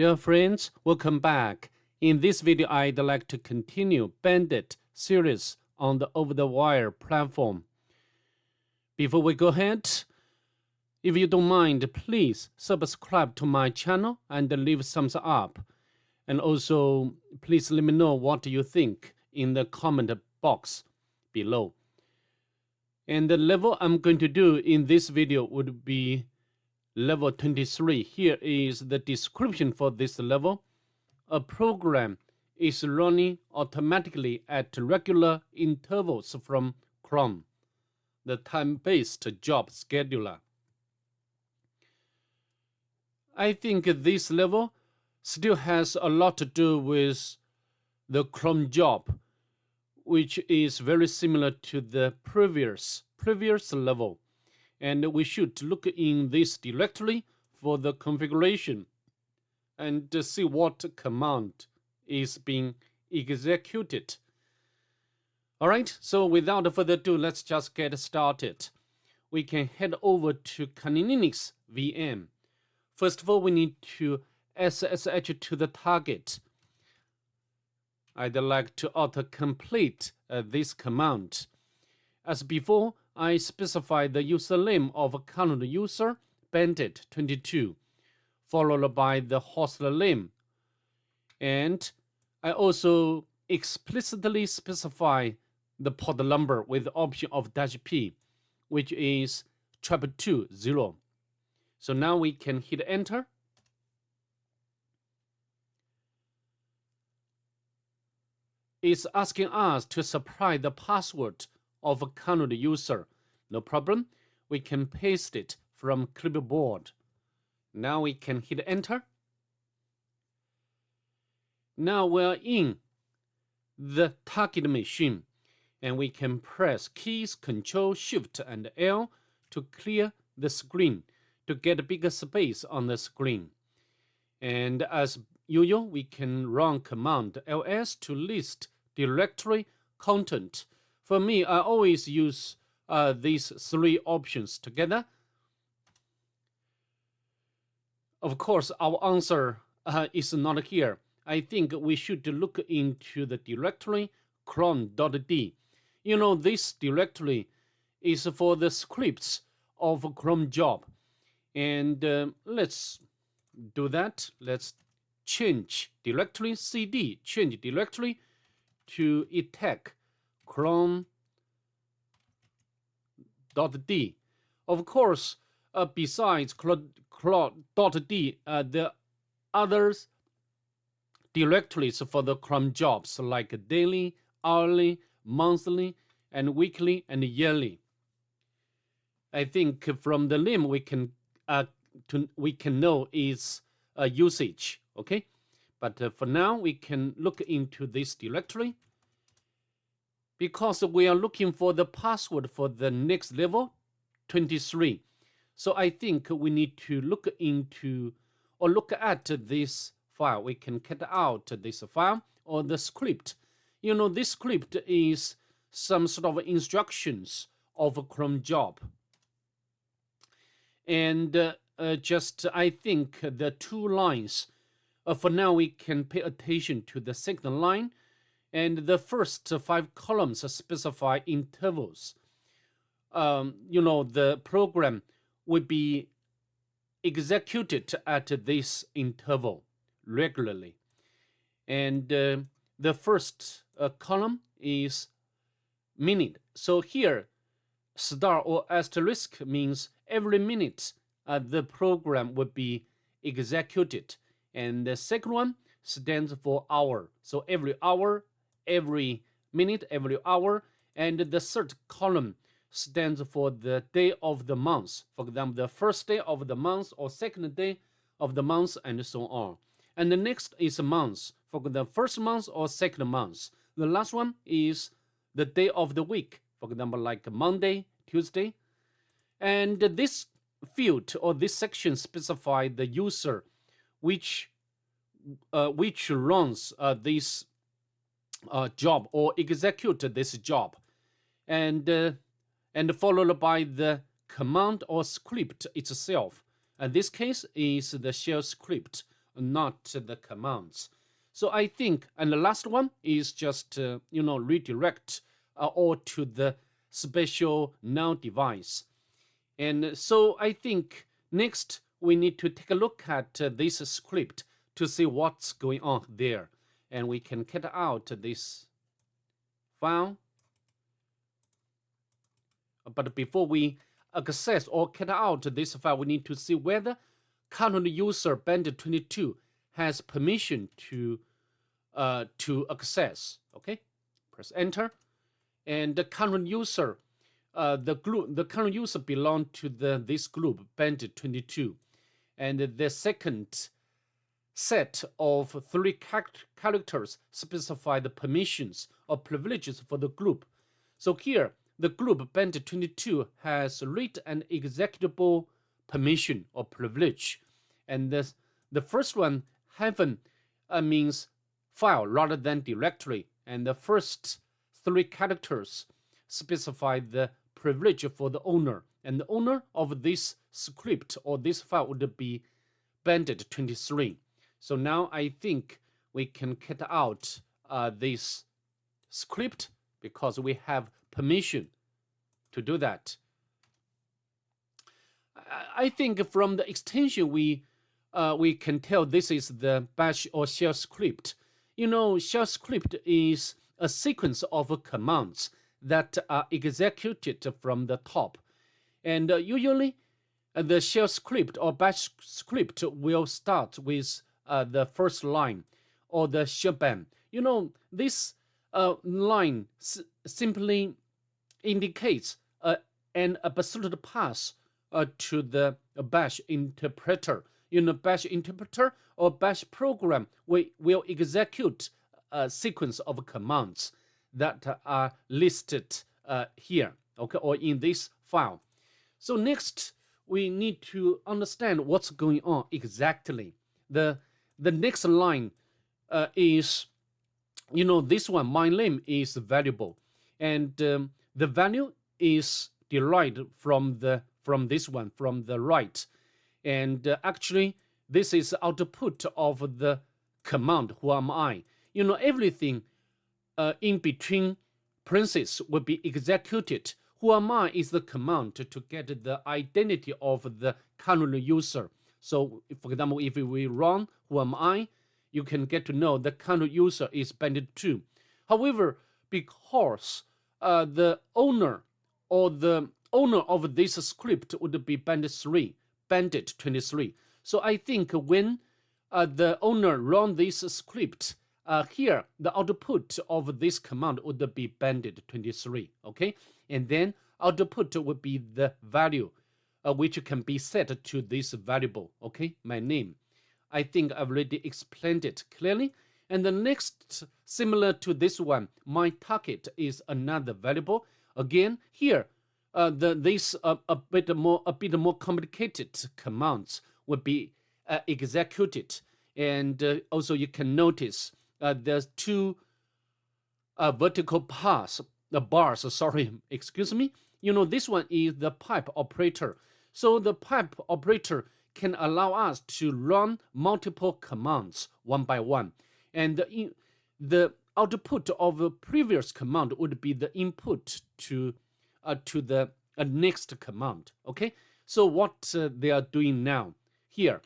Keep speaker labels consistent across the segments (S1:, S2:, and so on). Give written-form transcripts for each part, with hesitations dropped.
S1: Dear friends, welcome back. In this video, I'd like to continue Bandit series on the OverTheWire platform. Before we go ahead, if you don't mind, please subscribe to my channel and leave a thumbs up. And also, please let me know what you think in the comment box below. And the level I'm going to do in this video would be level 23. Here is the description for this level. A program is running automatically at regular intervals from cron, the time-based job scheduler. I think this level still has a lot to do with the cron job, which is very similar to the previous level. And we should look in this directory for the configuration and see what command is being executed. Alright, so without further ado, let's just get started. We can head over to Kali Linux VM. First of all, we need to SSH to the target. I'd like to autocomplete this command. As before, I specify the username of current user, Bandit22, followed by the host name. And I also explicitly specify the port number with the option of -P, which is 220. So now we can hit enter. It's asking us to supply the password of a current user. No problem. We can paste it from clipboard. Now we can hit enter. Now we're in the target machine, and we can press keys Ctrl, Shift, and L to clear the screen to get a bigger space on the screen. And as usual, we can run command ls to list directory content. For me, I always use these three options together. Of course, our answer is not here. I think we should look into the directory cron.d. You know, this directory is for the scripts of cron job. And let's do that. Let's change directory cd, change directory to etec cron.d. Of course, besides cron.d, the others directories for the cron jobs like daily, hourly, monthly, and weekly, and yearly. I think from the name we can know its usage. Okay, but for now we can look into this directory. Because we are looking for the password for the next level, 23. So I think we need to look into or look at this file. We can cut out this file or the script. You know, this script is some sort of instructions of a cron job. And I think the two lines, for now we can pay attention to the second line. And the first 5 columns specify intervals. You know, the program would be executed at this interval regularly. And the first column is minute. So here, star or asterisk means every minute the program would be executed. And the second one stands for hour. So every hour, every minute, every hour, and the third column stands for the day of the month. For example, the first day of the month or second day of the month, and so on. And the next is a month, for the first month or second month. The last one is the day of the week, for example, like Monday, Tuesday. And this field or this section specifies the user which runs this job or execute this job, and followed by the command or script itself. And this case is the shell script not the commands. So I think, and the last one is just redirect all to the special null device. And so I think next we need to take a look at this script to see what's going on there. And we can cut out this file. But before we access or cut out this file, we need to see whether current user Bandit22 has permission to access. Okay, press enter, and the current user, the current user belong to this group Bandit22, and the second set of 3 characters specify the permissions or privileges for the group. So here, the group Bandit22 has read and executable permission or privilege, and the first one, heaven, means file rather than directory, and the first 3 characters specify the privilege for the owner, and the owner of this script or this file would be Bandit23. So now I think we can cut out this script because we have permission to do that. I think from the extension we can tell this is the bash or shell script. Shell script is a sequence of commands that are executed from the top, and usually the shell script or bash script will start with the first line or the shebang. This line simply indicates an absolute path to the bash interpreter. Bash interpreter or bash program will execute a sequence of commands that are listed here, okay, or in this file. So next, we need to understand what's going on exactly. The next line is, this one, my name is variable, and the value is derived from this one, from the right. And actually, this is output of the command, who am I? Everything in between parentheses will be executed. Who am I is the command to get the identity of the current user. So, for example, if we run who am I, you can get to know the current user is Bandit2. However, because the owner or the owner of this script would be Bandit23. So I think when the owner run this script, here the output of this command would be Bandit23. Okay, and then output would be the value which can be set to this variable. Okay, my name. I think I've already explained it clearly. And the next, similar to this one, my target is another variable. Again, here, this a bit more complicated commands would be executed. And also you can notice there's 2 vertical bars. Excuse me. This one is the pipe operator. So the pipe operator can allow us to run multiple commands one by one. And the output of a previous command would be the input to the next command. Okay, so what they are doing now here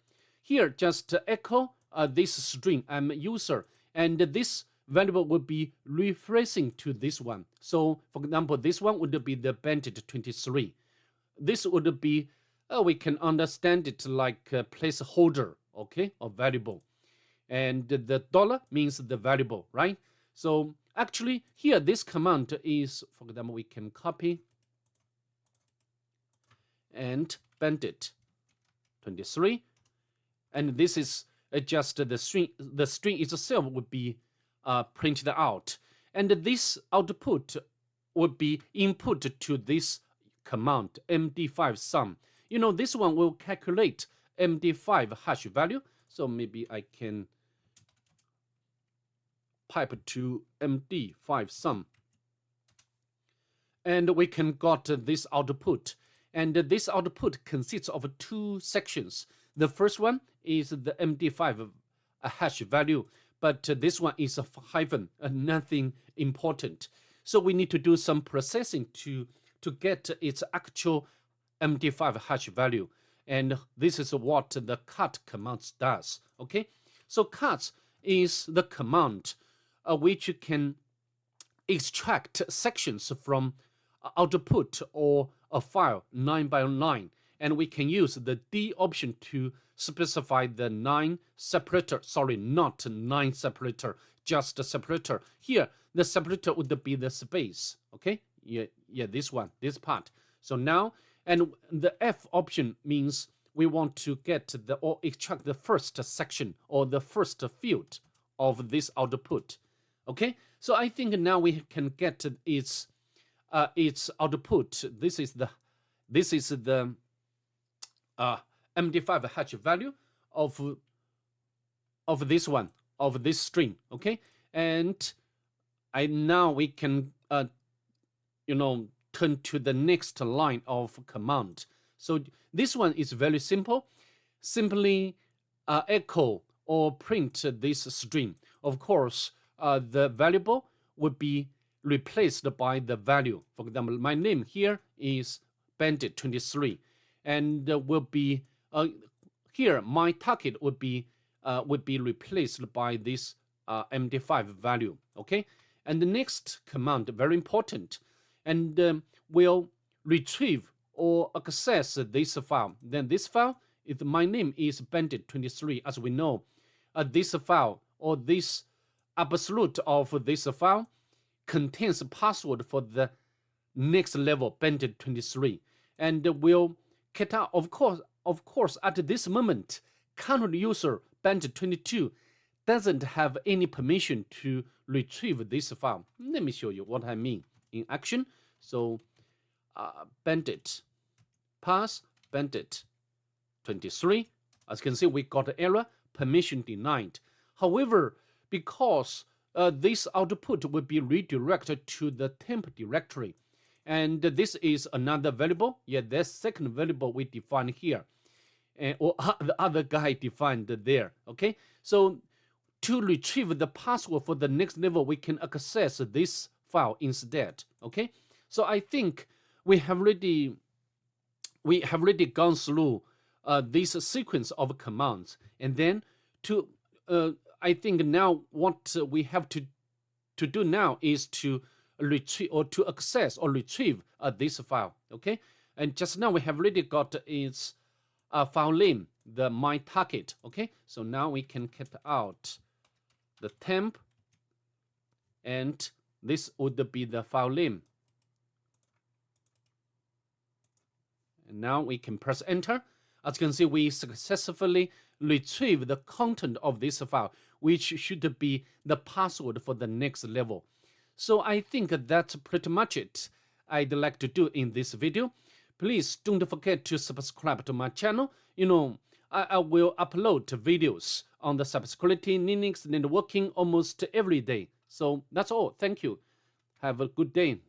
S1: just echo this string, I'm a user, and this variable would be referencing to this one. So for example, this one would be the Bandit23. This would be we can understand it like a placeholder, okay, or variable. And the dollar means the variable, right? So actually here this command is, for example, we can copy and Bandit23, and this is just the string itself would be printed out, and this output would be input to this command md5 sum. This one will calculate md5 hash value, so maybe I can pipe to md5 sum, and we can got this output. And this output consists of 2 sections. The first one is the md5 a hash value, but this one is a hyphen, nothing important. So we need to do some processing to get its actual MD5 hash value. And this is what the cut command does. Okay, so cut is the command which can extract sections from output or a file 9 by 9, and we can use the D option to specify the 9 separator. Sorry, not 9 separator, just a separator. Here, the separator would be the space. Okay, yeah, this one, this part. So now, and the F option means we want to get or extract the first section or the first field of this output. Okay, so I think now we can get its output. This is the MD5 hash value of this one, of this string. Okay, and now we can turn to the next line of command. So this one is very simple. Simply echo or print this string. Of course, the variable would be replaced by the value. For example, my name here is Bandit 23, and will be here my target would be replaced by this MD5 value. Okay, and the next command, very important, and will retrieve or access this file. Then this file, if my name is Bandit 23, as we know, this file or this absolute of this file contains password for the next level, Bandit 23, and will get out. Of course, at this moment, current user Bandit 22 doesn't have any permission to retrieve this file. Let me show you what I mean in action. So Bandit pass Bandit 23. As you can see, we got an error, permission denied. However, because this output will be redirected to the temp directory, and this is another variable. Yeah, the second variable we define here, or the other guy defined there. Okay, so to retrieve the password for the next level, we can access this file instead. Okay, so I think we have already gone through this sequence of commands, and then to I think now what we have to do now is to retrieve or to access or retrieve this file. Okay, and just now we have already got its file name, the my target. Okay, so now we can get out the temp, and this would be the file name. And now we can press enter. As you can see, we successfully retrieve the content of this file, which should be the password for the next level. So I think that's pretty much it I'd like to do in this video. Please don't forget to subscribe to my channel. I will upload videos on the cybersecurity, Linux, networking almost every day. So that's all. Thank you. Have a good day.